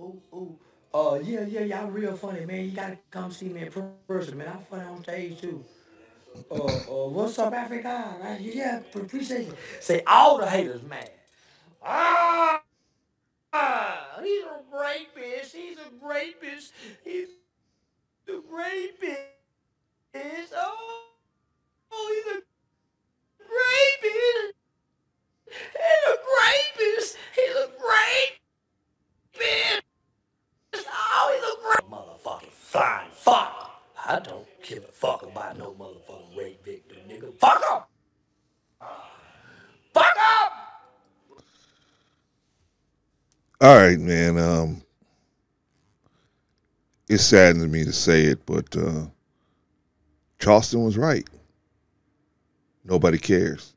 Ooh, ooh. Yeah, y'all real funny, man. You gotta come see me in person, man. I'm funny on stage too. What's up, Africa? Yeah, appreciate you. Say all the haters, man. Ah, he's a rapist. He's a rapist. He's a rapist. He's a rapist. He's a rapist. He's a rapist. Oh, he's a great motherfucking flying fuck. I don't give a fuck about no motherfucking rape victim, nigga. Fuck up! Fuck up! All right, man. It saddens me to say it, but Charleston was right. Nobody cares.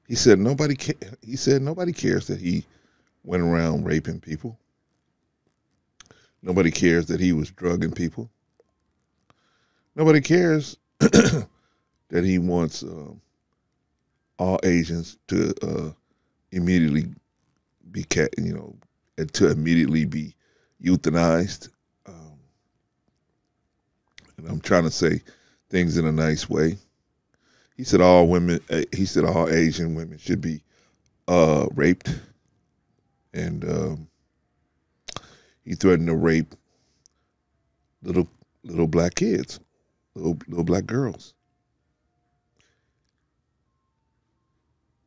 He said nobody. He said nobody cares that he went around raping people. Nobody cares that he was drugging people. Nobody cares that he wants all Asians to immediately be and to immediately be euthanized. Um, and I'm trying to say things in a nice way. He said all women. He said all Asian women should be raped, and he threatened to rape little little black kids, little black girls.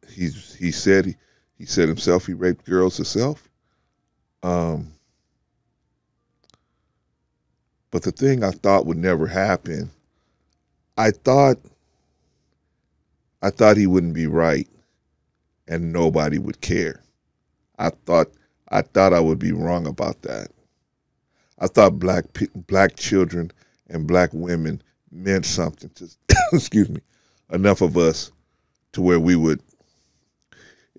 He said he said himself he raped girls himself. Um, but the thing I thought would never happen, I thought I thought he wouldn't be right, and nobody would care. I thought I thought I would be wrong about that. I thought black children and black women meant something to excuse me, enough of us to where we would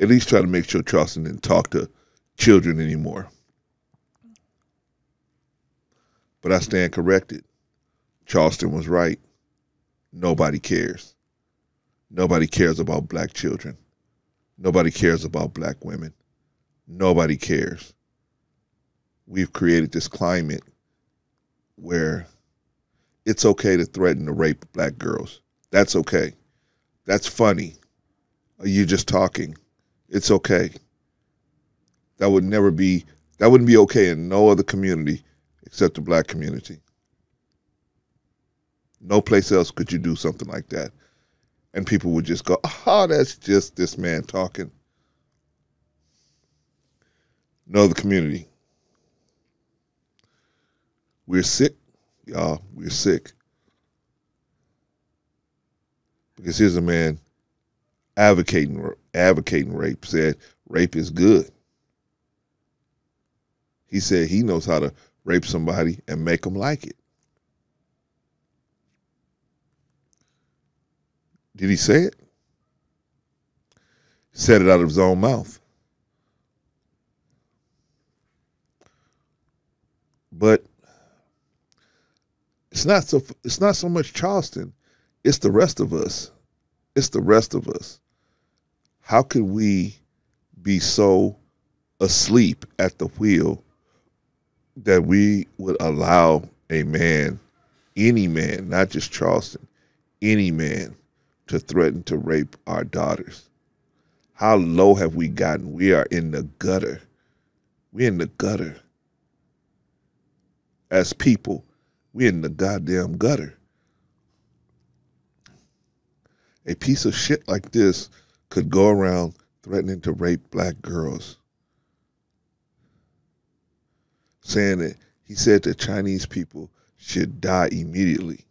at least try to make sure Charleston didn't talk to children anymore. But I stand corrected. Charleston was right. Nobody cares. Nobody cares about black children. Nobody cares about black women. Nobody cares. We've created this climate where it's okay to threaten to rape black girls. That's okay. That's funny. You're just talking. It's okay. That would never be that wouldn't be okay in no other community except the black community. No place else could you do something like that. And people would just go, oh, that's just this man talking. No other community. We're sick, y'all. We're sick. Because here's a man advocating rape, said rape is good. He said he knows how to rape somebody and make them like it. Did he say it? Said it out of his own mouth. But it's not so much Charleston. It's the rest of us. It's the rest of us. How could we be so asleep at the wheel that we would allow a man, any man, not just Charleston, any man, to threaten to rape our daughters? How low have we gotten? We are in the gutter. We're in the gutter. As people, we're in the goddamn gutter. A piece of shit like this could go around threatening to rape black girls. Saying that he said that Chinese people should die immediately.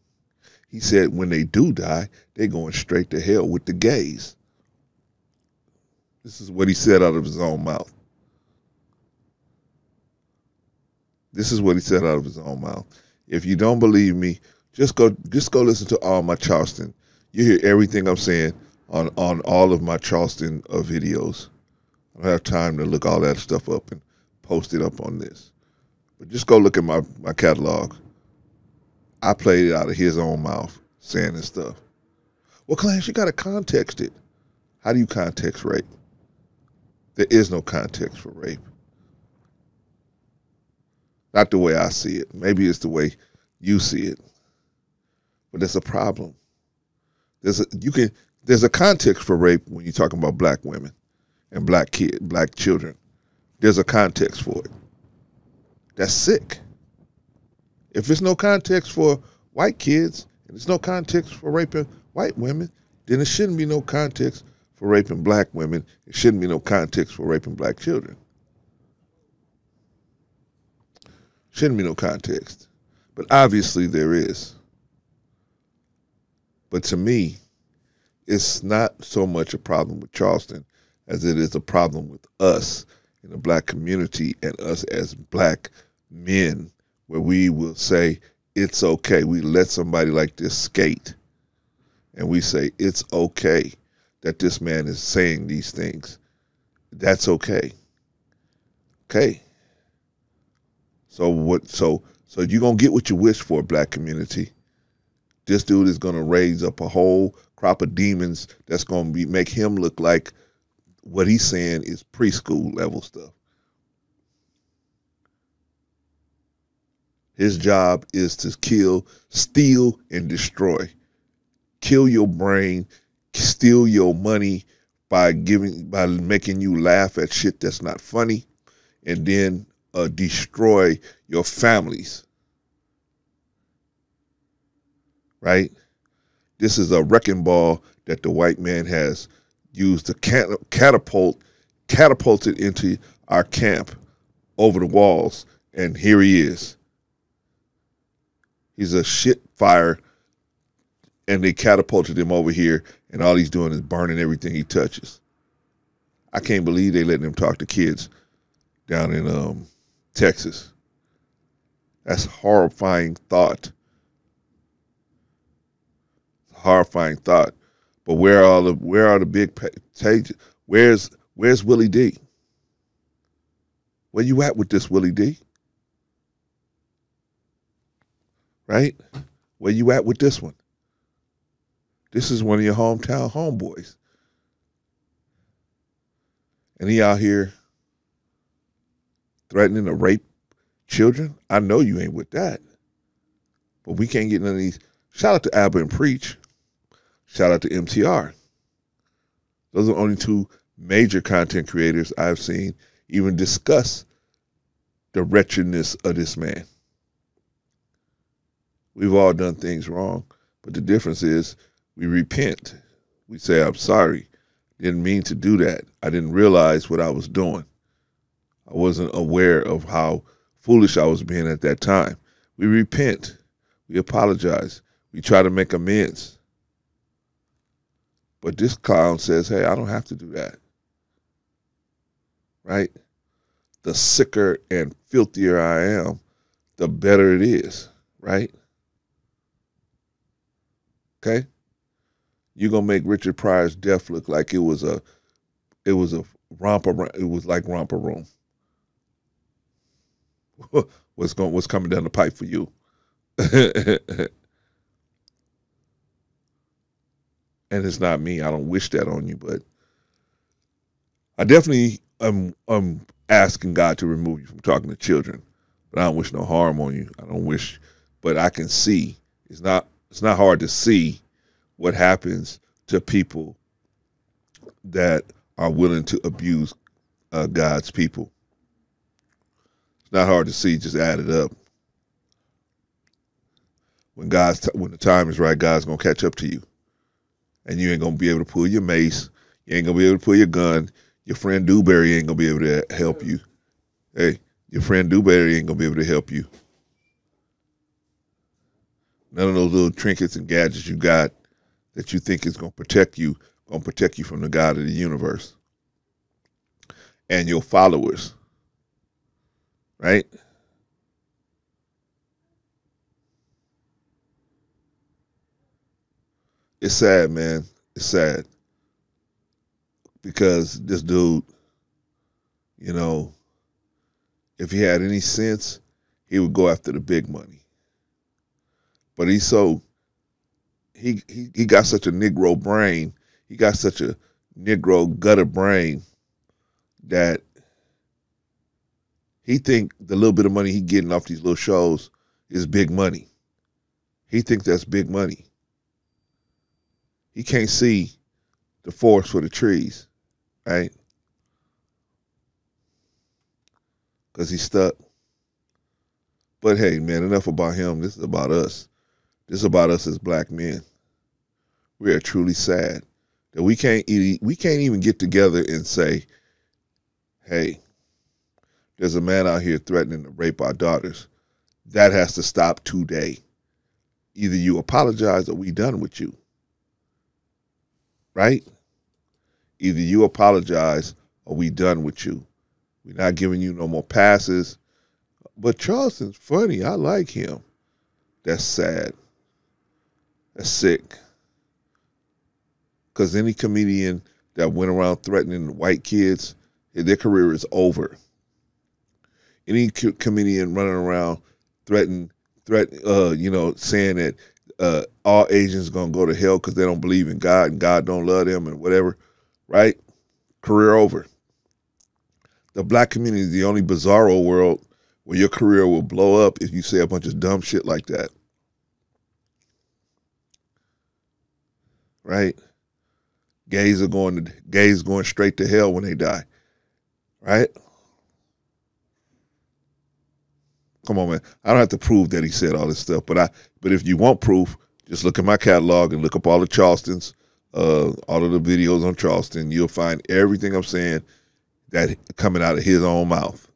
He said when they do die, they're going straight to hell with the gays. This is what he said out of his own mouth. This is what he said out of his own mouth. If you don't believe me, just go listen to all my Charleston. You hear everything I'm saying on all of my Charleston videos. I don't have time to look all that stuff up and post it up on this. But just go look at my catalog. I played it out of his own mouth saying this stuff. Well, Clarence, you got to context it. How do you context rape? There is no context for rape. Not the way I see it. Maybe it's the way you see it. But it's a problem. There's a context for rape when you're talking about black women and black children. There's a context for it. That's sick. If there's no context for white kids and there's no context for raping white women, then there shouldn't be no context for raping black women. There shouldn't be no context for raping black children. Shouldn't be no context. But obviously there is. But to me, it's not so much a problem with Charleston as it is a problem with us in the black community and us as black men, where we will say, it's okay. We let somebody like this skate. And we say, it's okay that this man is saying these things. That's okay. Okay. So you're going to get what you wish for, black community. This dude is going to raise up a whole crop of demons that's going to make him look like what he's saying is preschool level stuff. His job is to kill, steal, and destroy. Kill your brain, steal your money by making you laugh at shit that's not funny, and then destroy your families. Right? This is a wrecking ball that the white man has used to catapult it into our camp over the walls, and here he is. He's a shit fire, and they catapulted him over here, and all he's doing is burning everything he touches. I can't believe they letting him talk to kids down in Texas. That's a horrifying thought. Horrifying thought. But where are the big pages? Where's Willie D? Where you at with this, Willie D? Right? Where you at with this one? This is one of your hometown homeboys. And he out here threatening to rape children. I know you ain't with that. But we can't get none of these. Shout out to Abba and Preach. Shout out to MTR. Those are the only two major content creators I've seen even discuss the wretchedness of this man. We've all done things wrong, but the difference is we repent. We say, I'm sorry. Didn't mean to do that. I didn't realize what I was doing. I wasn't aware of how foolish I was being at that time. We repent. We apologize. We try to make amends. But this clown says, hey, I don't have to do that. Right? The sicker and filthier I am, the better it is. Right? Okay? You're gonna make Richard Pryor's death look like it was a romper. It was like Romper Room. What's coming down the pipe for you? And it's not me. I don't wish that on you, but I definitely am asking God to remove you from talking to children. But I don't wish no harm on you. I don't wish, but I can see. It's not hard to see what happens to people that are willing to abuse God's people. It's not hard to see. Just add it up. When the time is right, God's gonna catch up to you, and you ain't gonna be able to pull your mace. You ain't gonna be able to pull your gun. Your friend Dewberry ain't gonna be able to help you. Hey, your friend Dewberry ain't gonna be able to help you. None of those little trinkets and gadgets you got that you think is gonna protect you from the God of the universe and your followers. Right? It's sad, man. It's sad. Because this dude, you know, if he had any sense, he would go after the big money. But he got such a Negro brain, he got such a Negro gutter brain that He think the little bit of money he getting off these little shows is big money. He thinks that's big money. He can't see the forest for the trees, right? Because he's stuck. But hey, man, enough about him. This is about us. This is about us as black men. We are truly sad that we can't even get together and say, hey, there's a man out here threatening to rape our daughters. That has to stop today. Either you apologize or we done with you. Right? Either you apologize or we done with you. We're not giving you no more passes. But Charleston's funny. I like him. That's sad. That's sick. Because any comedian that went around threatening white kids, their career is over. Any comedian running around saying that all Asians gonna go to hell because they don't believe in God and God don't love them and whatever, right? Career over. The black community is the only bizarro world where your career will blow up if you say a bunch of dumb shit like that. Right? Gays going straight to hell when they die. Right? Come on, man. I don't have to prove that he said all this stuff, but if you want proof, just look at my catalog and look up all the Charlestons, all of the videos on Charleston. You'll find everything I'm saying that coming out of his own mouth.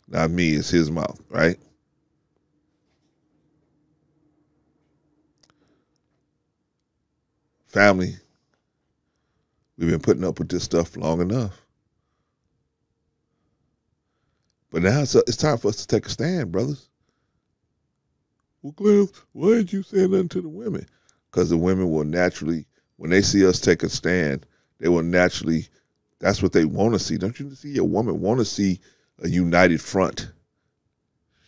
Not me, it's his mouth, right? Family, we've been putting up with this stuff long enough. But now it's time for us to take a stand, brothers. Well, Clarence, why didn't you say nothing to the women? Because the women will naturally, when they see us take a stand, they will naturally, that's what they want to see. Don't you see a woman want to see a united front?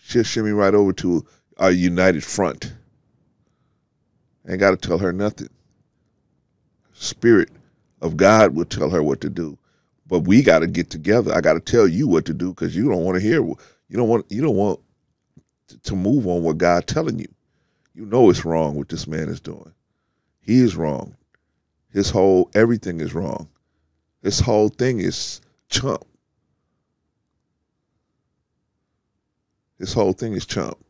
She'll shimmy right over to our united front. Ain't got to tell her nothing. Spirit of God will tell her what to do. But we got to get together. I got to tell you what to do because you don't want to hear. You don't want to move on what God's telling you. You know it's wrong what this man is doing. He is wrong. Everything is wrong. This whole thing is chump. This whole thing is chump.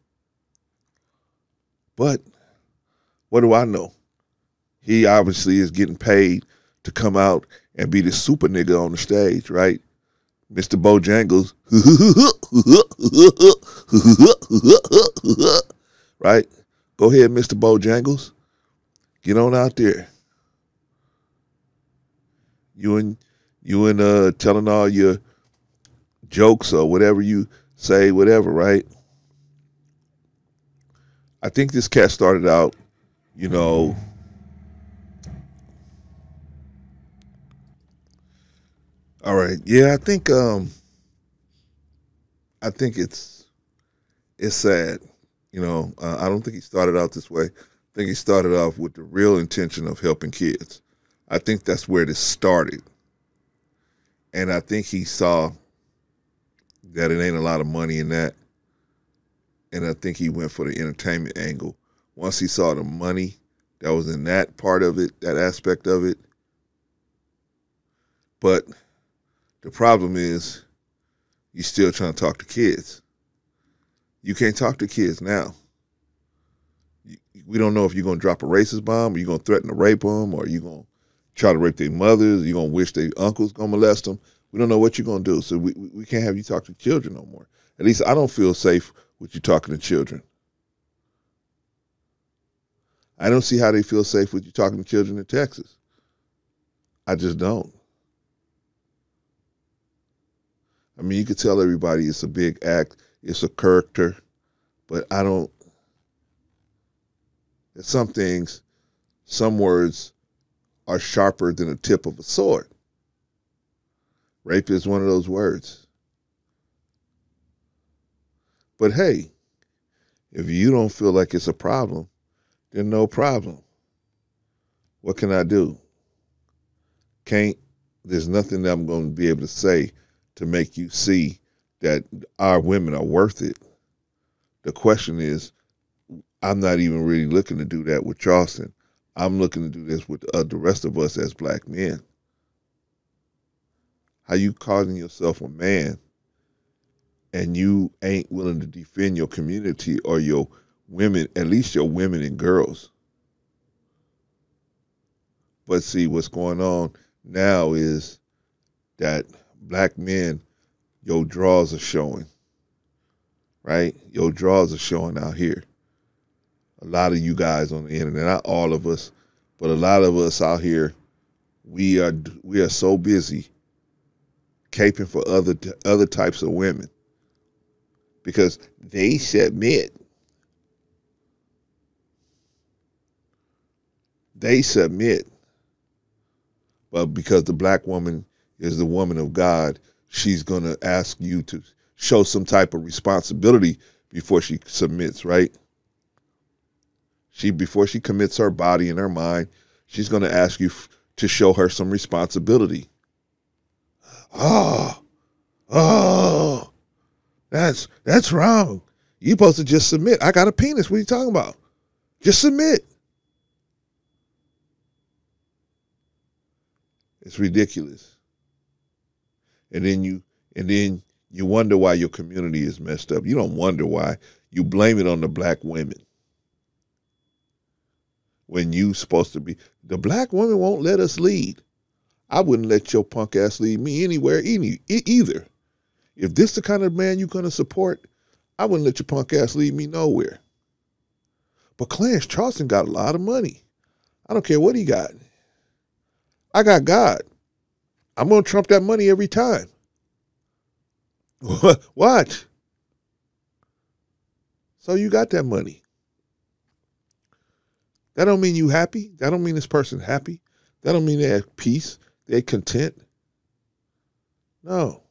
But what do I know? He obviously is getting paid to come out and be the super nigga on the stage, right? Mr. Bojangles, right? Go ahead, Mr. Bojangles. Get on out there. You and telling all your jokes or whatever you say, whatever, right? I think this cat started out, all right. Yeah, I think it's sad. I don't think he started out this way. I think he started off with the real intention of helping kids. I think that's where this started. And I think he saw that it ain't a lot of money in that. And I think he went for the entertainment angle. Once he saw the money that was in that part of it, that aspect of it. But the problem is you're still trying to talk to kids. You can't talk to kids now. We don't know if you're going to drop a racist bomb, or you're going to threaten to rape them, or you're going to try to rape their mothers, you're going to wish their uncle's going to molest them. We don't know what you're going to do. So we can't have you talk to children no more. At least I don't feel safe with you talking to children. I don't see how they feel safe with you talking to children in Texas. I just don't. I mean, you could tell everybody it's a big act, it's a character, but I don't. Some things, some words are sharper than the tip of a sword. Rape is one of those words. But hey, if you don't feel like it's a problem, then no problem. What can I do? There's nothing that I'm going to be able to say to make you see that our women are worth it. The question is, I'm not even really looking to do that with Charleston. I'm looking to do this with the rest of us as black men. How you calling yourself a man and you ain't willing to defend your community or your women, at least your women and girls? But see, what's going on now is that black men, your draws are showing, right? Your draws are showing out here. A lot of you guys on the internet, not all of us, but a lot of us out here, we are so busy caping for other types of women because they submit. They submit. But because the black woman is the woman of God, she's going to ask you to show some type of responsibility before she submits, right? Before she commits her body and her mind, she's going to ask you to show her some responsibility. Oh, that's wrong. You're supposed to just submit. I got a penis. What are you talking about? Just submit. It's ridiculous. And then you wonder why your community is messed up. You don't wonder why. You blame it on the black women. When you supposed to be, the black woman won't let us lead. I wouldn't let your punk ass lead me anywhere either. If this the kind of man you're going to support, I wouldn't let your punk ass lead me nowhere. But Clarence Charleston got a lot of money. I don't care what he got. I got God. I'm going to trump that money every time. Watch. So you got that money. That don't mean you happy. That don't mean this person happy. That don't mean they have peace. They're content. No.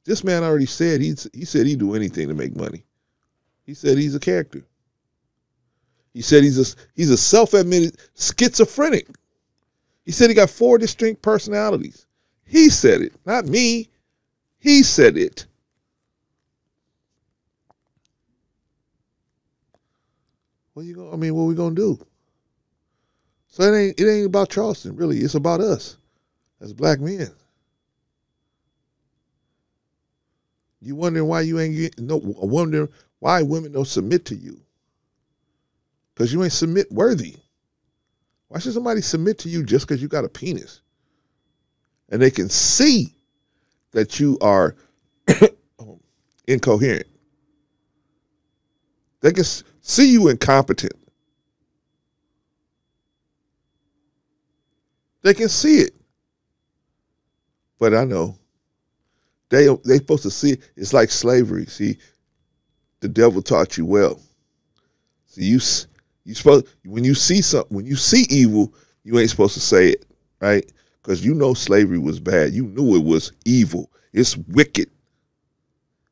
This man already said he said he'd do anything to make money. He said he's a character. He said he's a self-admitted schizophrenic. He said he got 4 distinct personalities. He said it, not me. He said it. What are we gonna do? So it ain't about Charleston, really. It's about us as black men. You wondering why you ain't wondering why women don't submit to you? Because you ain't submit worthy. Why should somebody submit to you just because you got a penis? And they can see that you are incoherent. They can see you incompetent. They can see it. But I know they supposed to see it. It's like slavery. See, the devil taught you well. See, you supposed when you see evil, you ain't supposed to say it, right? Because you know slavery was bad. You knew it was evil. It's wicked.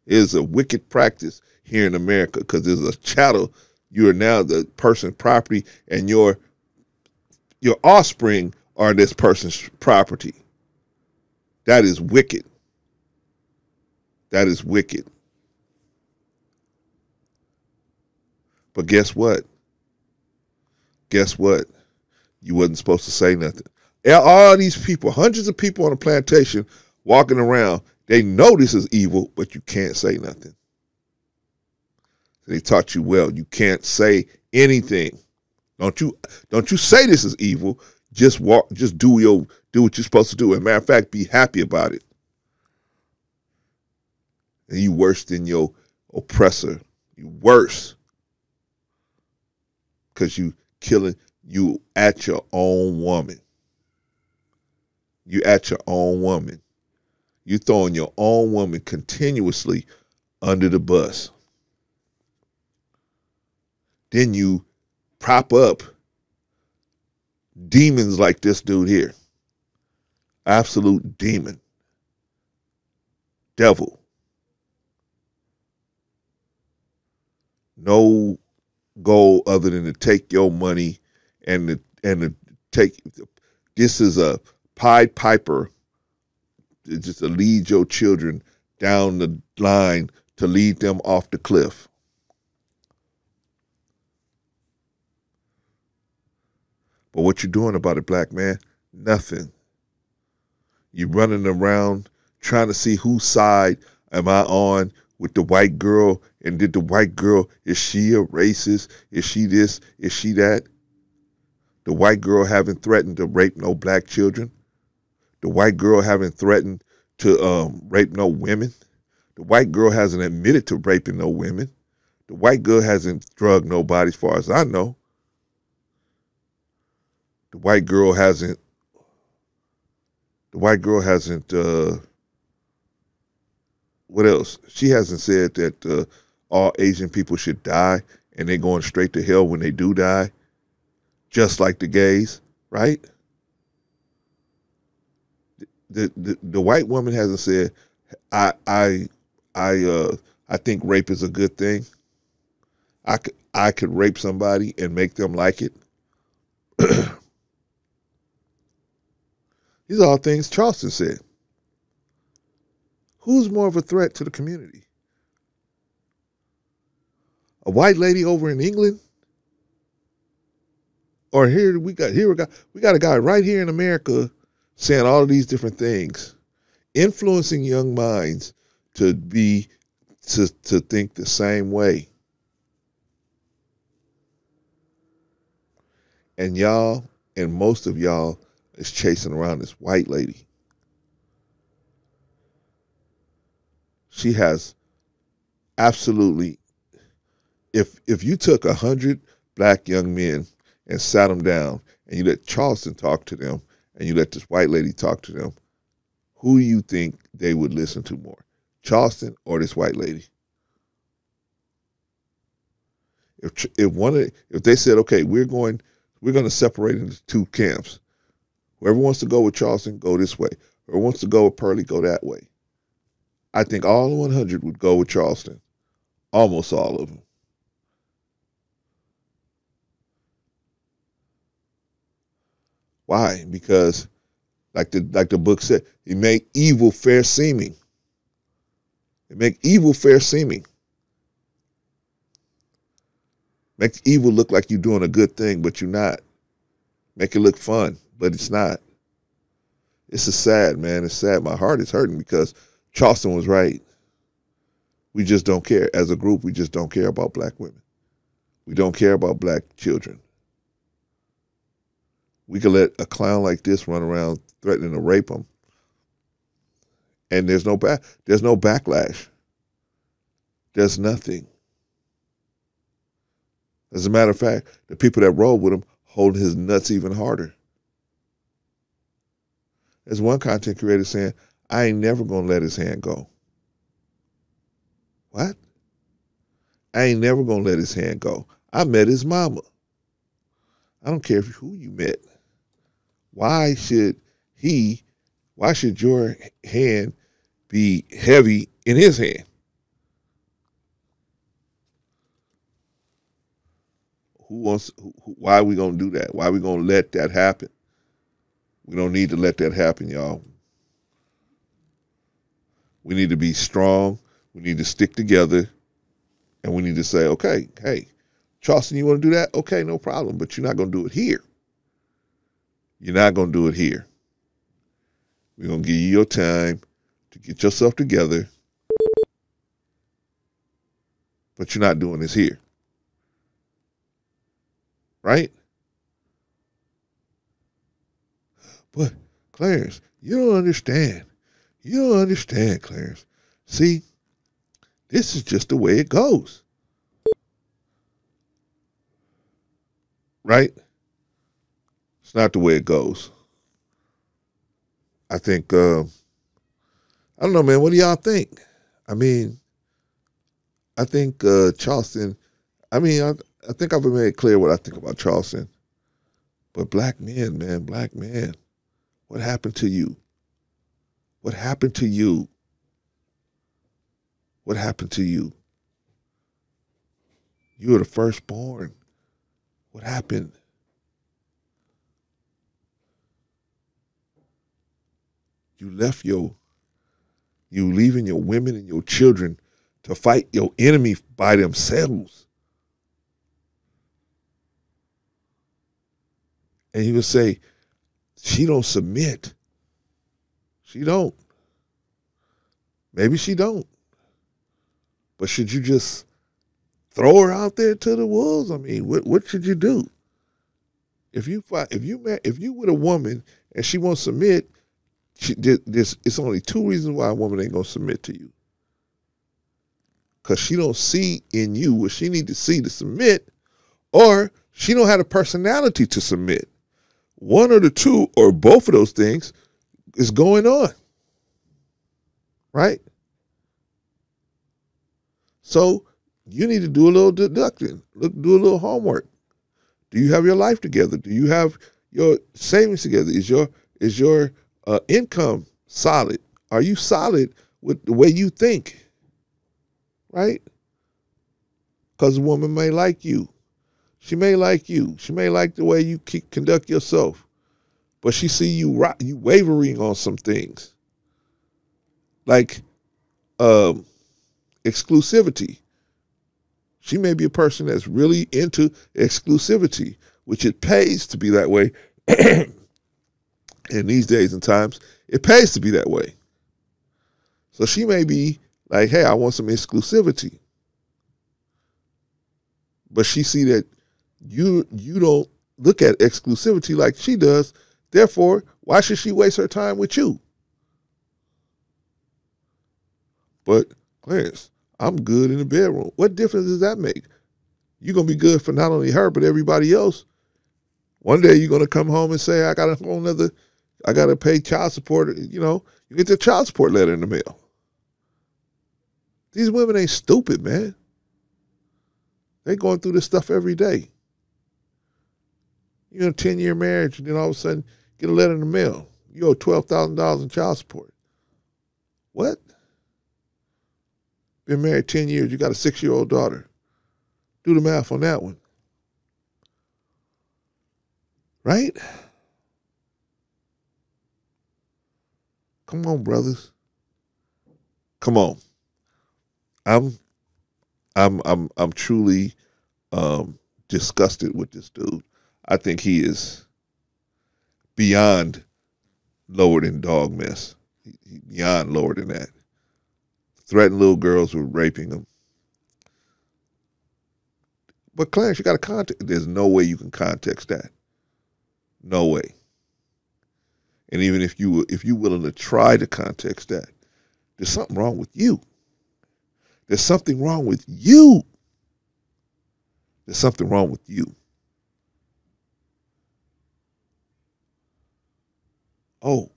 It's a wicked practice here in America because there's a chattel. You are now the person's property, and your offspring are this person's property. That is wicked. That is wicked. But guess what? Guess what? You wasn't supposed to say nothing. All these people, hundreds of people on a plantation walking around, they know this is evil, but you can't say nothing. They taught you well. You can't say anything. Don't you say this is evil. Just do what you're supposed to do. As a matter of fact, be happy about it. And you worse than your oppressor. You worse. Because you at your own woman. You at your own woman. You throwing your own woman continuously under the bus. Then you prop up demons like this dude here. Absolute demon. Devil. No goal other than to take your money and to take. This is a Pied Piper just to lead your children down the line to lead them off the cliff. But what you doing about it, black man? Nothing. You running around trying to see whose side am I on with the white girl, and did the white girl, is she a racist? Is she this? Is she that? The white girl haven't threatened to rape no black children. The white girl haven't threatened to rape no women. The white girl hasn't admitted to raping no women. The white girl hasn't drugged nobody as far as I know. The white girl hasn't what else? She hasn't said that all Asian people should die and they're going straight to hell when they do die, just like the gays, right? The white woman hasn't said, I think rape is a good thing. I could rape somebody and make them like it. These are all things Charleston said. Who's more of a threat to the community? A white lady over in England? Or we got a guy right here in America saying all of these different things, influencing young minds to think the same way. And y'all, and most of y'all, is chasing around this white lady. She has absolutely, if you took 100 black young men and sat them down and you let Charleston talk to them and you let this white lady talk to them, who do you think they would listen to more, Charleston or this white lady? If they said, okay, we're going to separate into two camps. Whoever wants to go with Charleston, go this way. Whoever wants to go with Pearlie, go that way. I think all 100 would go with Charleston. Almost all of them. Why? Because, like the book said, he made evil fair seeming. It make evil fair seeming. Make evil look like you're doing a good thing, but you're not. Make it look fun, but it's not. It's sad, man. It's sad. My heart is hurting because Charleston was right. We just don't care. As a group, we just don't care about black women. We don't care about black children. We could let a clown like this run around threatening to rape them, and there's no backlash. There's nothing. As a matter of fact, the people that roll with him hold his nuts even harder. There's one content creator saying, I ain't never gonna let his hand go. What? I ain't never gonna let his hand go. I met his mama. I don't care who you met. Why should your hand be heavy in his hand? Why are we gonna do that? Why are we gonna let that happen? We don't need to let that happen, y'all. We need to be strong. We need to stick together. And we need to say, okay, hey, Charleston, you want to do that? Okay, no problem. But you're not going to do it here. You're not going to do it here. We're going to give you your time to get yourself together. But you're not doing this here. Right? But, Clarence, you don't understand. You don't understand, Clarence. See, this is just the way it goes. Right? It's not the way it goes. I think, I don't know, man. What do y'all think? I mean, I think Charleston, I think I've made it clear what I think about Charleston. But black men, man, black men, what happened to you? What happened to you? What happened to you? You were the firstborn. What happened? You left your You leaving your women and your children to fight your enemy by themselves. And you would say, she don't submit. She don't. Maybe she don't. But should you just throw her out there to the wolves? I mean, what should you do? If you with a woman and she won't submit, it's only two reasons why a woman ain't gonna submit to you. Because she don't see in you what she need to see to submit, or she don't have the personality to submit. One of the two, or both of those things, is going on. Right? So you need to do a little deducting, do a little homework. Do you have your life together? Do you have your savings together? Is your income solid? Are you solid with the way you think? Right? Because a woman may like you. She may like you. She may like the way you conduct yourself. But she see you wavering on some things. Like exclusivity. She may be a person that's really into exclusivity, which it pays to be that way. In these days and times, it pays to be that way. So she may be like, hey, I want some exclusivity. But she see that you don't look at exclusivity like she does. Therefore, why should she waste her time with you? But Clarence, I'm good in the bedroom. What difference does that make? You're going to be good for not only her, but everybody else. One day you're going to come home and say, I got to pay child support. You get the child support letter in the mail. These women ain't stupid, man. They going through this stuff every day. You're in a 10-year marriage, and then all of a sudden get a letter in the mail. You owe $12,000 in child support. What? Been married 10 years. You got a 6-year-old daughter. Do the math on that one. Right? Come on, brothers. Come on. I'm truly disgusted with this dude. I think he is beyond lower than dog mess. He beyond lower than that. Threatening little girls with raping them. But Clarence, you got to context. There's no way you can context that. No way. And even if you're willing to try to context that, there's something wrong with you. There's something wrong with you. There's something wrong with you. Oh.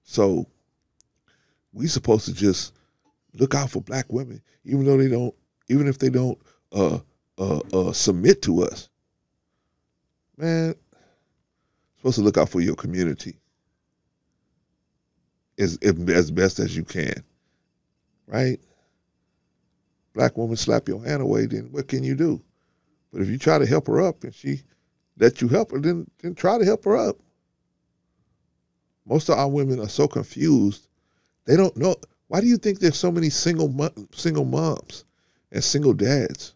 So we supposed to just look out for black women, even if they don't submit to us. Man, supposed to look out for your community as best as you can. Right? Black woman slap your hand away, then what can you do? But if you try to help her up and she let you help her, then try to help her up. Most of our women are so confused. They don't know. Why do you think there's so many single moms and single dads?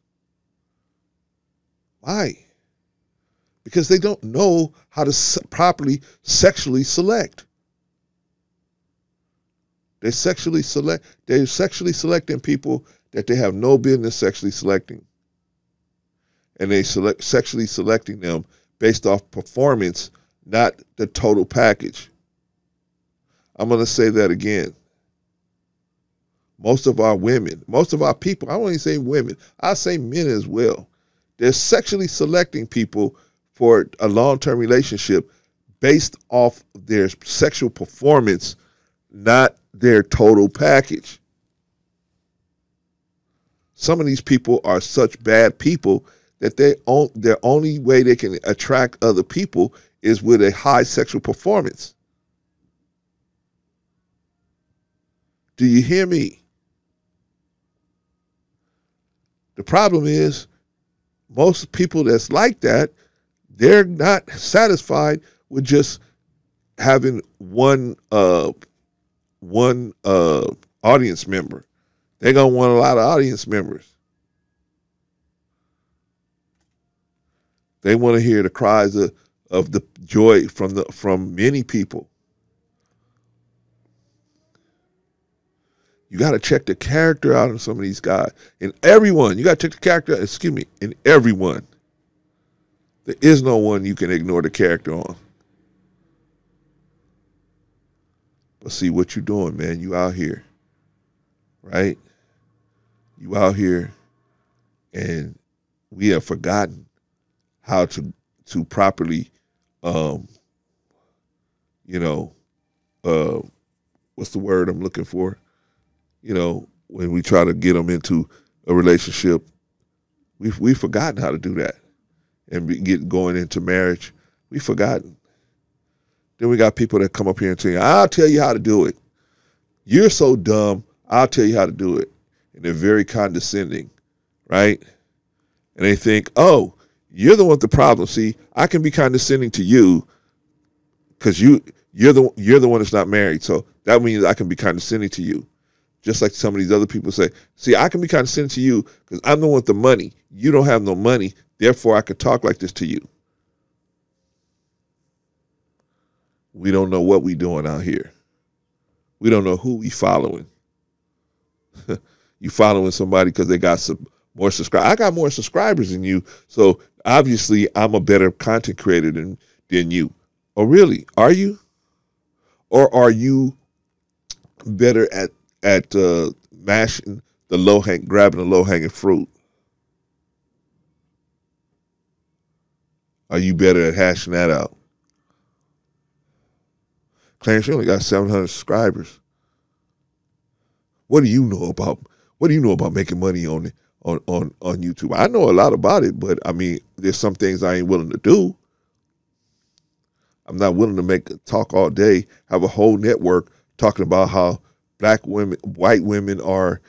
Why? Because they don't know how to properly sexually select. They're sexually selecting people that they have no business sexually selecting. And they sexually selecting them based off performance, not the total package. I'm going to say that again. Most of our women, most of our people, I won't even say women, I say men as well. They're sexually selecting people for a long-term relationship based off their sexual performance, not their total package. Some of these people are such bad people that their only way they can attract other people is with a high sexual performance. Do you hear me? The problem is most people that's like that, they're not satisfied with just having one one audience member. They're gonna want a lot of audience members. They want to hear the cries of the joy from many people. You got to check the character out of some of these guys. In everyone, you got to check the character, in everyone. There is no one you can ignore the character on. But see what you're doing, man. You out here, right? You out here, and we have forgotten how to properly, what's the word I'm looking for? When we try to get them into a relationship, we've forgotten how to do that, and going into marriage, we've forgotten. Then we got people that come up here and tell you, "I'll tell you how to do it. You're so dumb. I'll tell you how to do it," and they're very condescending, right? And they think, "Oh, you're the one with the problem. See, I can be condescending to you because you're the one that's not married. So that means I can be condescending to you." Just like some of these other people say, "See, I can be condescending to you because I'm the one with the money. You don't have no money. Therefore, I could talk like this to you." We don't know what we doing out here. We don't know who we following. You following somebody because they got some more subscribers. I got more subscribers than you, so obviously I'm a better content creator than you. Oh, really? Are you? Or are you better at grabbing the low hanging fruit? Are you better at hashing that out? Clarence, you only got 700 subscribers. What do you know about making money on YouTube? I know a lot about it, but I mean, there's some things I ain't willing to do. I'm not willing to talk all day, have a whole network talking about how white women are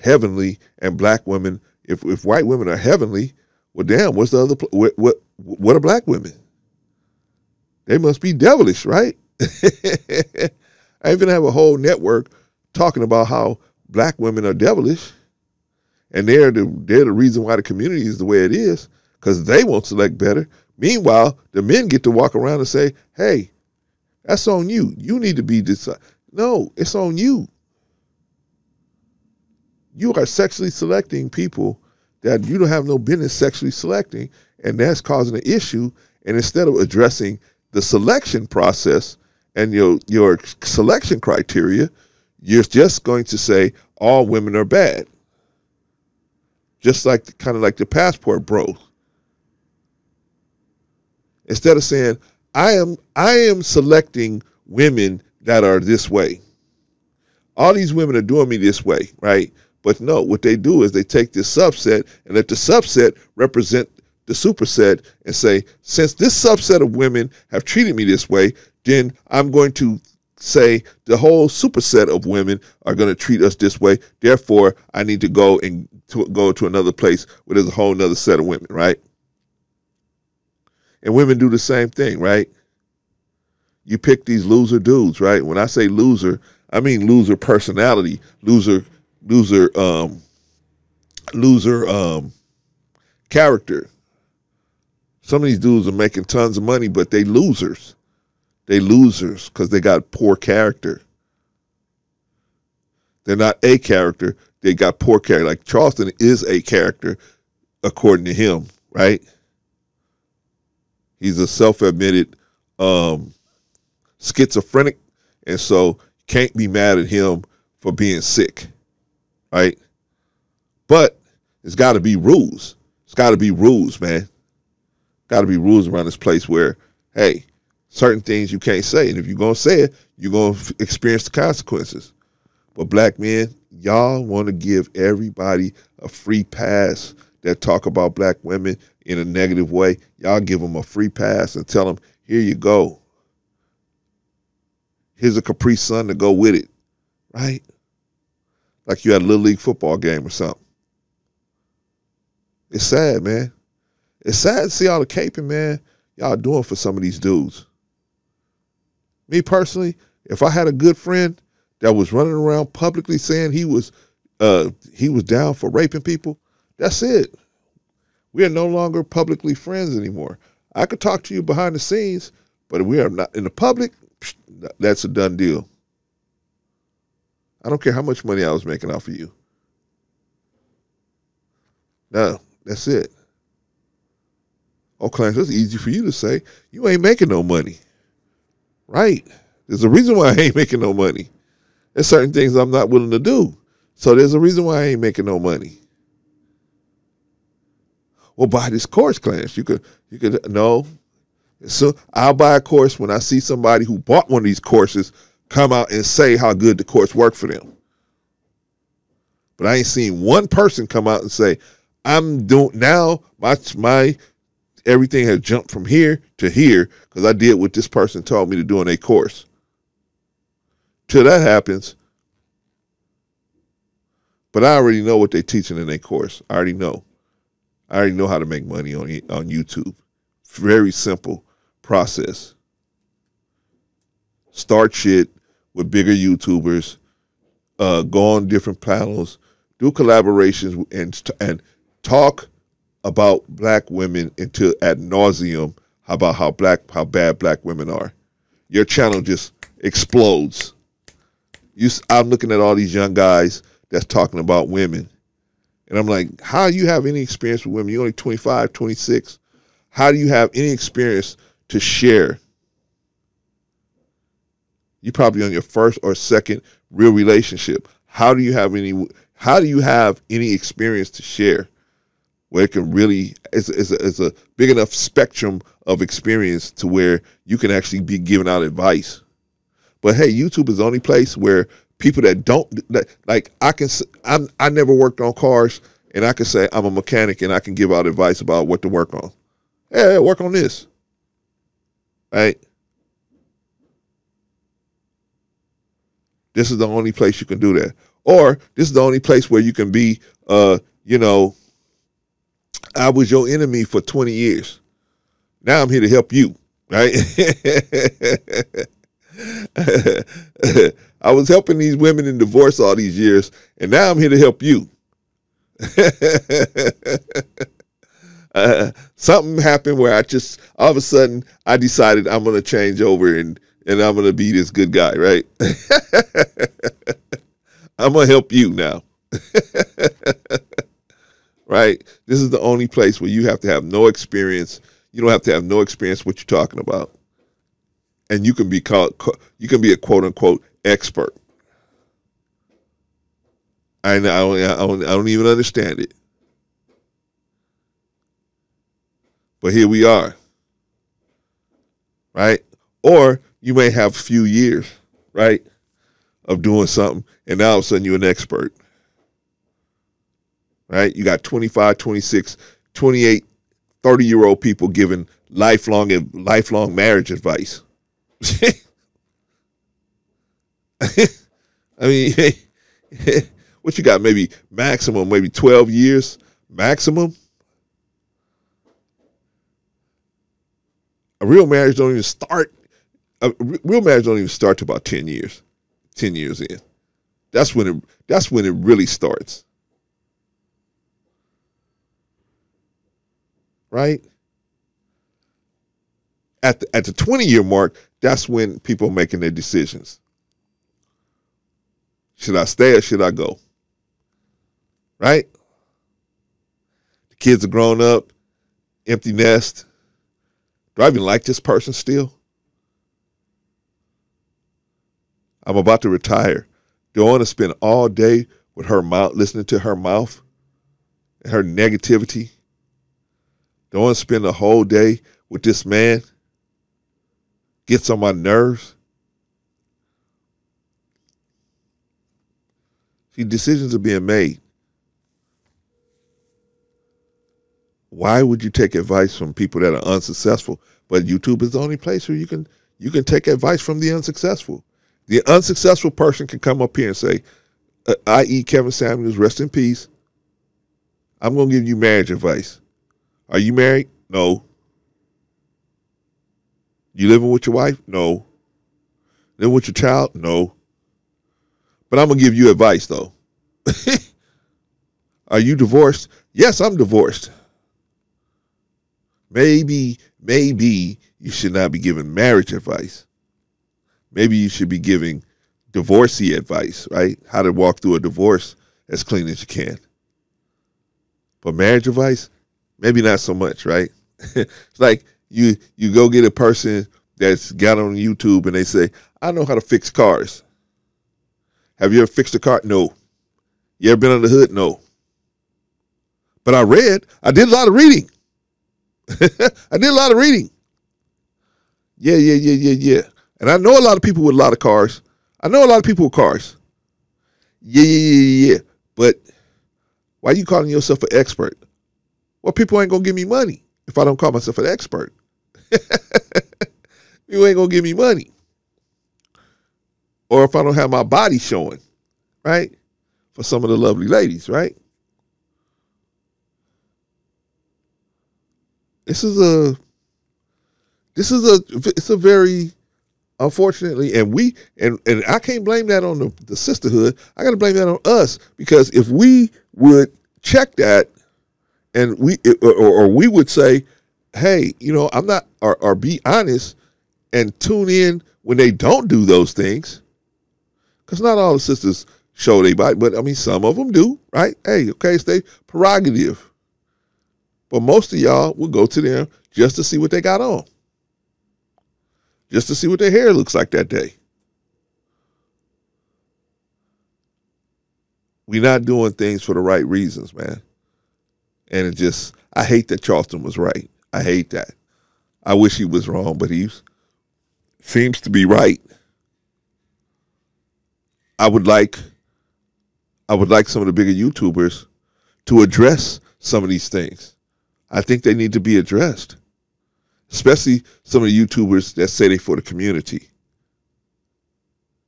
heavenly, and black women. If white women are heavenly, well, damn, what's the other? What are black women? They must be devilish, right? I even have a whole network talking about how black women are devilish, and they're the reason why the community is the way it is, because they won't select better. Meanwhile, the men get to walk around and say, "Hey, that's on you. You need to be decided." No, it's on you. You are sexually selecting people that you don't have no business sexually selecting, and that's causing an issue. And instead of addressing the selection process and your selection criteria, you're just going to say all women are bad. Just like kind of like the passport bros. Instead of saying, I am selecting women that are this way. All these women are doing me this way, right? But no, what they do is they take this subset and let the subset represent the superset and say, since this subset of women have treated me this way, then I'm going to say the whole superset of women are going to treat us this way. Therefore, I need to go to another place where there's a whole other set of women, right? And women do the same thing, right? You pick these loser dudes, right? When I say loser, I mean loser personality, loser character. Some of these dudes are making tons of money, but they losers. They losers because they got poor character. They're not a character. They got poor character. Like Charleston is a character, according to him, right? He's a self-admitted schizophrenic, and so can't be mad at him for being sick, right? But it's got to be rules. It's got to be rules, man. Got to be rules around this place where, hey, certain things you can't say, and if you're going to say it, you're going to experience the consequences. But black men, y'all want to give everybody a free pass that talk about black women in a negative way. Y'all give them a free pass and tell them, here you go. Here's a Capri Sun to go with it, right? Like you had a Little League football game or something. It's sad, man. It's sad to see all the caping, man, y'all doing for some of these dudes. Me personally, if I had a good friend that was running around publicly saying he was down for raping people, that's it. We are no longer publicly friends anymore. I could talk to you behind the scenes, but if we are not in the public, that's a done deal. I don't care how much money I was making off of you. No, that's it. Oh, Clarence, that's easy for you to say. You ain't making no money. Right. There's a reason why I ain't making no money. There's certain things I'm not willing to do. So there's a reason why I ain't making no money. Well, buy this course, Clarence. You could no. So I'll buy a course when I see somebody who bought one of these courses come out and say how good the course worked for them. But I ain't seen one person come out and say, I'm doing now, my everything has jumped from here to here because I did what this person told me to do in a course. Till that happens, but I already know what they're teaching in a course. I already know how to make money on YouTube. Very simple process. Start shit with bigger YouTubers, go on different panels, do collaborations, and talk about black women until ad nauseum about how bad black women are. Your channel just explodes. I'm looking at all these young guys that's talking about women, and I'm like, how do you have any experience with women? You're only 25, 26. How do you have any experience to share? You're probably on your first or second real relationship. How do you have any experience to share where it can really, it's a big enough spectrum of experience to where you can actually be giving out advice? But hey, YouTube is the only place where people that don't, like I never worked on cars, and I can say I'm a mechanic and I can give out advice about what to work on. Hey, work on this, right? This is the only place you can do that. Or this is the only place where you can be, I was your enemy for 20 years. Now I'm here to help you, right? I was helping these women in divorce all these years, and now I'm here to help you. Something happened where all of a sudden, I decided I'm going to change over and I'm going to be this good guy, right? I'm going to help you now. Right? This is the only place where you have to have no experience. You don't have to have no experience what you're talking about. And you can be a quote unquote expert. I don't even understand it. But here we are. Right? Or you may have a few years, right, of doing something, and now all of a sudden you're an expert. Right? You got 25, 26, 28, 30-year-old people giving lifelong marriage advice. I mean, what you got? Maybe 12 years maximum. A real marriage don't even start. Real marriage don't even start to about 10 years. 10 years in. That's when it really starts. Right? At the 20-year mark, that's when people are making their decisions. Should I stay or should I go? Right? The kids are grown up, empty nest. Do I even like this person still? I'm about to retire. Do I want to spend all day with her mouth, listening to her mouth and her negativity? Do I want to spend the whole day with this man? Gets on my nerves? See, decisions are being made. Why would you take advice from people that are unsuccessful? But YouTube is the only place where you can take advice from the unsuccessful. The unsuccessful person can come up here and say, i.e. Kevin Samuels, rest in peace, I'm going to give you marriage advice. Are you married? No. You living with your wife? No. Living with your child? No. But I'm gonna give you advice though. Are you divorced? Yes, I'm divorced. Maybe you should not be giving marriage advice. Maybe you should be giving divorcee advice, right? How to walk through a divorce as clean as you can. But marriage advice, maybe not so much, right? It's like you go get a person that's got on YouTube and they say, I know how to fix cars. Have you ever fixed a car? No. You ever been under the hood? No. But I did a lot of reading. I did a lot of reading. Yeah. And I know a lot of people with a lot of cars. I know a lot of people with cars. Yeah. But why are you calling yourself an expert? Well, people ain't going to give me money if I don't call myself an expert. You ain't going to give me money. Or if I don't have my body showing, right? For some of the lovely ladies, right? It's a very, unfortunately, and I can't blame that on the sisterhood. I got to blame that on us, because if we would check that and we would say, hey, I'm not, or be honest and tune in when they don't do those things, because not all the sisters show their body, but I mean, some of them do, right? Hey, okay, it's their prerogative. But most of y'all will go to them just to see what they got on, just to see what their hair looks like that day. We're not doing things for the right reasons, man. And I hate that Charleston was right. I hate that. I wish he was wrong, but he seems to be right. I would like some of the bigger YouTubers to address some of these things. I think they need to be addressed, especially some of the YouTubers that say they for the community,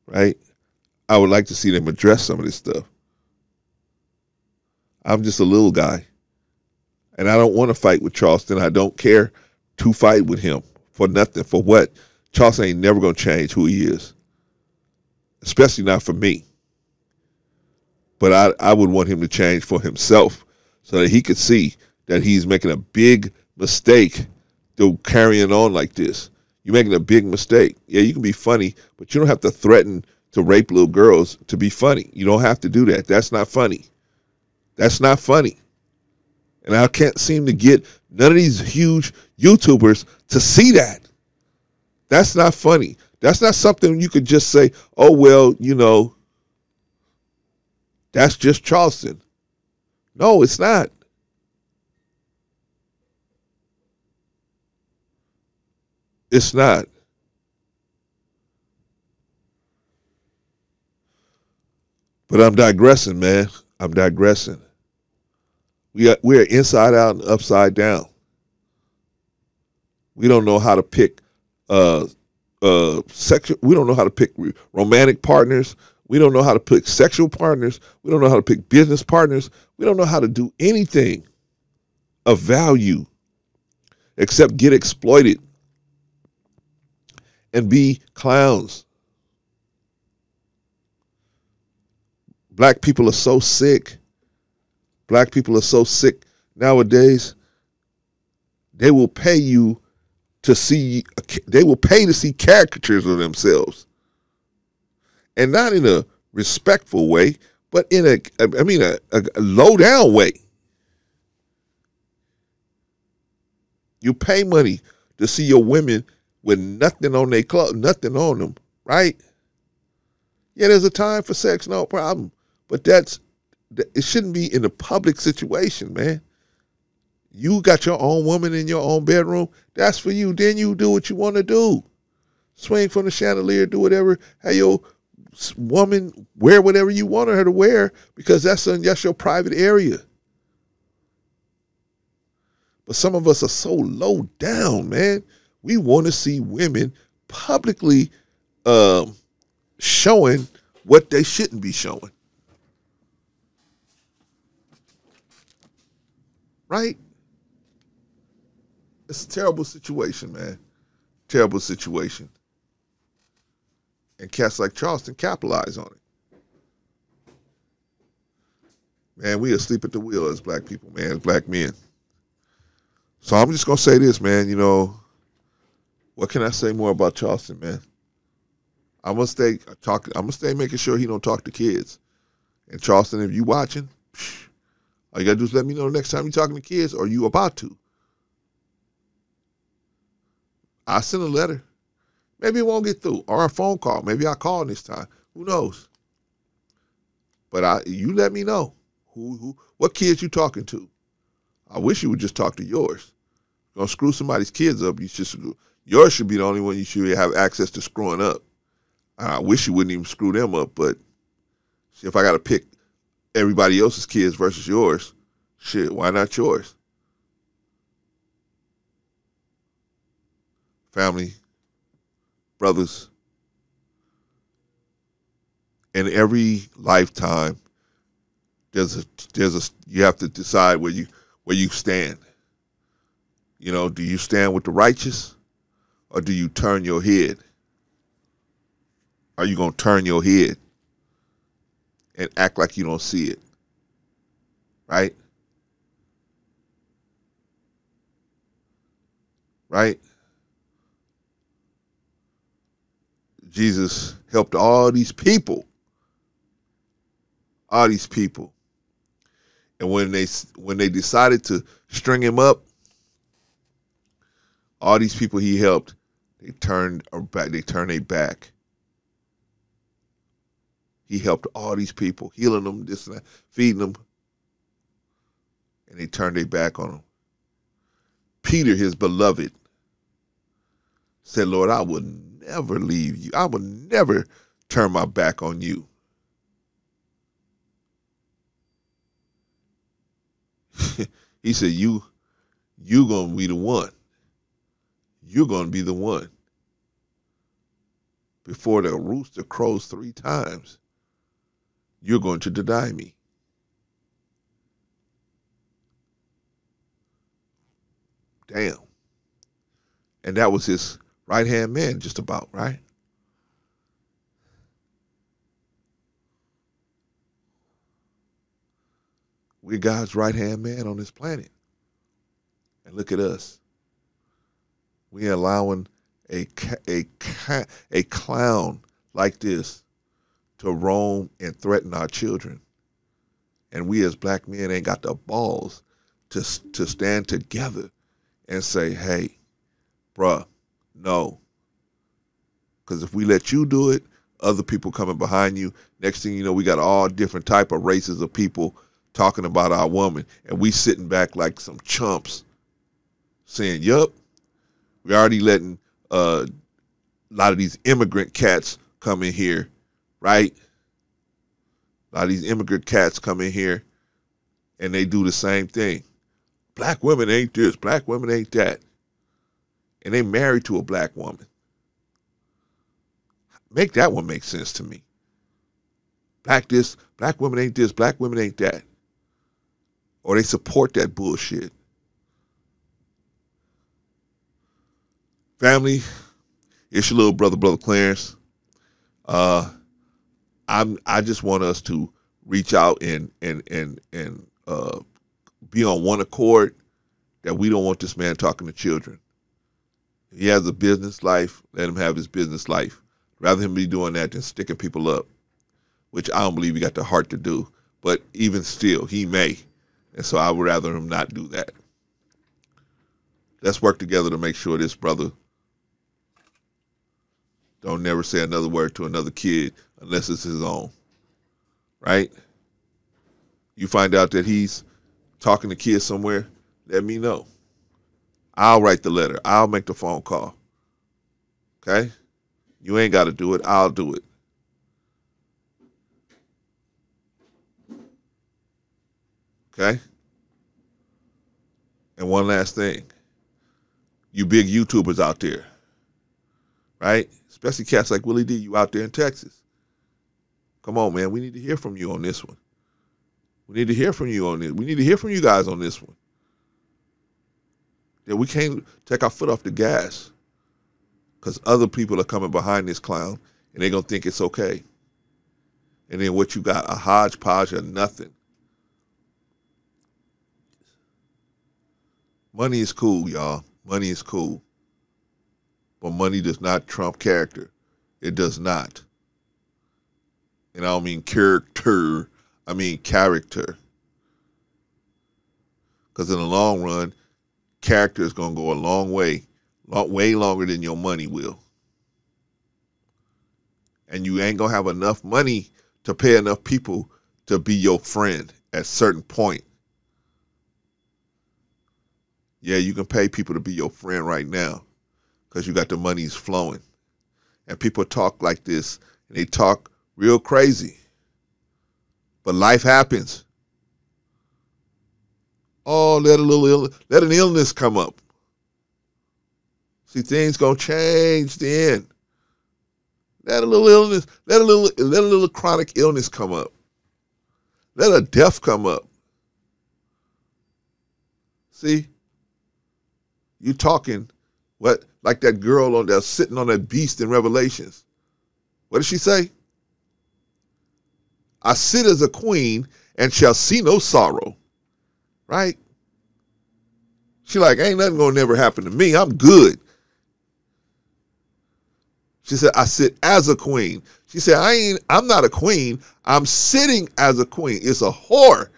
right? I would like to see them address some of this stuff. I'm just a little guy, and I don't want to fight with Charleston. I don't care to fight with him for nothing. For what? Charleston ain't never going to change who he is, especially not for me. But I would want him to change for himself so that he could see that he's making a big mistake through carrying on like this. You're making a big mistake. Yeah, you can be funny, but you don't have to threaten to rape little girls to be funny. You don't have to do that. That's not funny. That's not funny. And I can't seem to get none of these huge YouTubers to see that. That's not funny. That's not something you could just say, oh, well, that's just Charleston. No, it's not. It's not. But I'm digressing, man. I'm digressing. We're inside out and upside down. We don't know how to pick sexual. We don't know how to pick romantic partners. We don't know how to pick sexual partners. We don't know how to pick business partners. We don't know how to do anything of value except get exploited and be clowns. Black people are so sick. Black people are so sick nowadays. They will pay you to see, they will pay to see caricatures of themselves. And not in a respectful way, but in a low down way. You pay money to see your women with nothing on their clothes, nothing on them, right? Yeah, there's a time for sex, no problem. But it shouldn't be in a public situation, man. You got your own woman in your own bedroom. That's for you. Then you do what you want to do. Swing from the chandelier, do whatever. Have your woman wear whatever you want her to wear, because that's your private area. But some of us are so low down, man. We want to see women publicly showing what they shouldn't be showing. Right? It's a terrible situation, man. Terrible situation. And cats like Charleston capitalize on it. Man, we asleep at the wheel as black people, man, as black men. So I'm just gonna say this, man. You know, what can I say more about Charleston, man? I'm gonna stay talking. I'm gonna stay making sure he don't talk to kids. And Charleston, if you watching, all you gotta do is let me know the next time you're talking to kids, or you about to. I send a letter. Maybe it won't get through, or a phone call. Maybe I'll call this time. Who knows? But you let me know what kids you talking to. I wish you would just talk to yours. You're gonna screw somebody's kids up. Yours should be the only one you should have access to screwing up. I wish you wouldn't even screw them up, but see, if I got to pick everybody else's kids versus yours, shit, why not yours? Family, brothers, in every lifetime, you have to decide where you stand. You know, do you stand with the righteous, or do you turn your head? Are you gonna turn your head and act like you don't see it? Right? Right? Jesus helped all these people. And when they decided to string him up, all these people he helped, they turned their back. He helped all these people, healing them, this and that, feeding them, and they turned their back on him. Peter, his beloved, said, Lord, I will never leave you. I will never turn my back on you. He said, you going to be the one. You're going to be the one. Before the rooster crows 3 times, you're going to deny me. Damn. And that was his right-hand man, just about, right? We're God's right-hand man on this planet. And look at us. We're allowing a clown like this to roam and threaten our children. And we as black men ain't got the balls to stand together and say, hey, bruh, no. Because if we let you do it, other people coming behind you, next thing you know, we got all different type of races of people talking about our woman, and we sitting back like some chumps saying, yup, we already letting a lot of these immigrant cats come in here, right? A lot of these immigrant cats come in here and they do the same thing. Black women ain't this, black women ain't that. And they married to a black woman. Make that one make sense to me. Black women ain't this, black women ain't that. Or they support that bullshit. Family, it's your little brother Clarence. I just want us to reach out and be on one accord that we don't want this man talking to children. If he has a business life, let him have his business life. Rather him be doing that than sticking people up, which I don't believe he got the heart to do. But even still, he may. And so I would rather him not do that. Let's work together to make sure this brother don't never say another word to another kid unless it's his own. Right? You find out that he's talking to kids somewhere, let me know. I'll write the letter. I'll make the phone call. Okay? You ain't got to do it. I'll do it. Okay? And one last thing. You big YouTubers out there, right? Especially cats like Willie D, you out there in Texas. Come on, man. We need to hear from you on this one. We need to hear from you on this. We need to hear from you guys on this one. Yeah, we can't take our foot off the gas because other people are coming behind this clown and they're going to think it's okay. And then what you got, a hodgepodge of nothing. Money is cool, y'all. Money is cool. But money does not trump character. It does not. And I don't mean character, I mean character. Because in the long run, character is going to go a long way, way longer than your money will. And you ain't going to have enough money to pay enough people to be your friend at a certain point. Yeah, you can pay people to be your friend right now because you got the money's flowing. And people talk like this, and they talk real crazy. But life happens. Oh, let an illness come up. See, things gonna change then. Let a little illness, let a little chronic illness come up. Let a death come up. See, you talking what like that girl on there sitting on that beast in Revelations. What did she say? I sit as a queen and shall see no sorrow. Right? She like, ain't nothing gonna never happen to me. I'm good. She said, I sit as a queen. She said, I'm not a queen. I'm sitting as a queen. It's a whore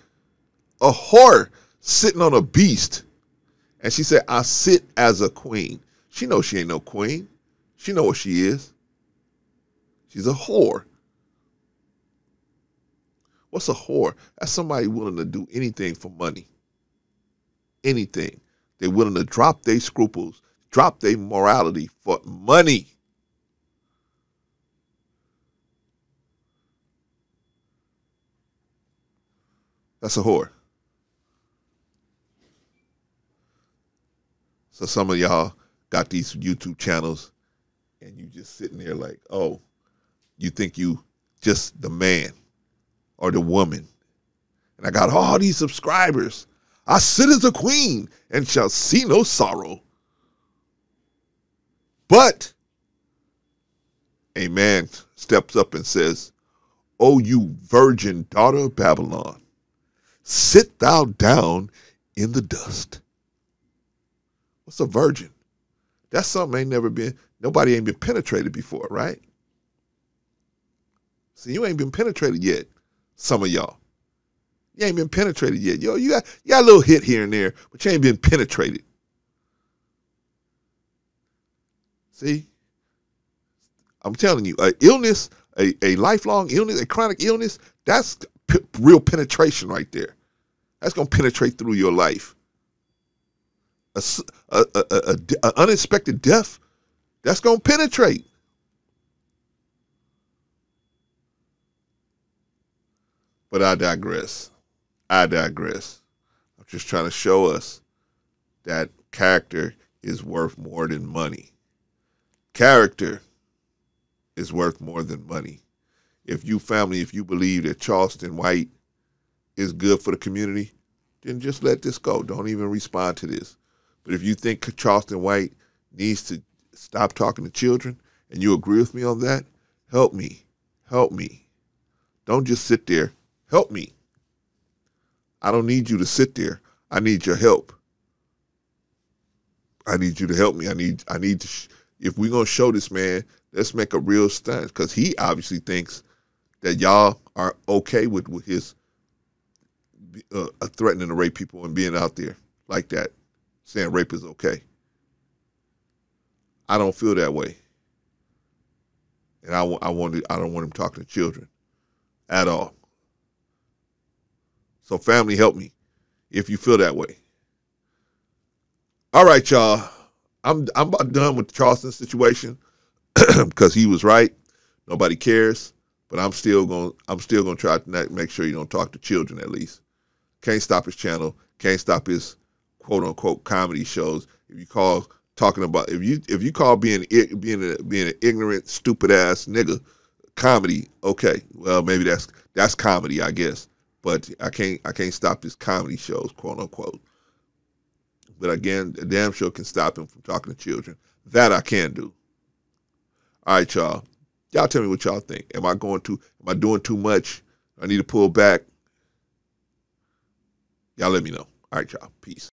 sitting on a beast. And she said, I sit as a queen. She knows she ain't no queen. She know what she is. She's a whore. What's a whore? That's somebody willing to do anything for money. Anything. They're willing to drop their scruples, drop their morality for money. That's a whore. So some of y'all got these YouTube channels and you just sitting there like, oh, you think you just the man or the woman. And I got all these subscribers. I sit as a queen and shall see no sorrow. But a man steps up and says, O you virgin daughter of Babylon, sit thou down in the dust. What's a virgin? That's something nobody ain't been penetrated before, right? See, you ain't been penetrated yet, some of y'all. You ain't been penetrated yet. Yo, you got a little hit here and there, but you ain't been penetrated. See? I'm telling you, an illness, a lifelong illness, a chronic illness, that's real penetration right there. That's going to penetrate through your life. An unexpected death, that's going to penetrate. But I digress. I'm just trying to show us that character is worth more than money. Character is worth more than money. If you believe that Charleston White is good for the community, then just let this go. Don't even respond to this. But if you think Charleston White needs to stop talking to children and you agree with me on that, help me. Help me. Don't just sit there. Help me. I don't need you to sit there. I need your help. I need you to help me. I need to, if we're going to show this man, let's make a real stand, because he obviously thinks that y'all are okay with his threatening to rape people and being out there like that, saying rape is okay. I don't feel that way. And I don't want him talking to children at all. So family, help me if you feel that way. All right, y'all. I'm about done with the Charleston situation because he was right. Nobody cares, but I'm still gonna try to make sure you don't talk to children at least. Can't stop his channel. Can't stop his quote unquote comedy shows. If you call being an ignorant, stupid ass nigga comedy, okay, well maybe that's comedy, I guess. But I can't stop his comedy shows, quote unquote. But again, a damn sure can stop him from talking to children. That I can do. All right, y'all. Y'all tell me what y'all think. Am I doing too much? I need to pull back. Y'all let me know. All right, y'all. Peace.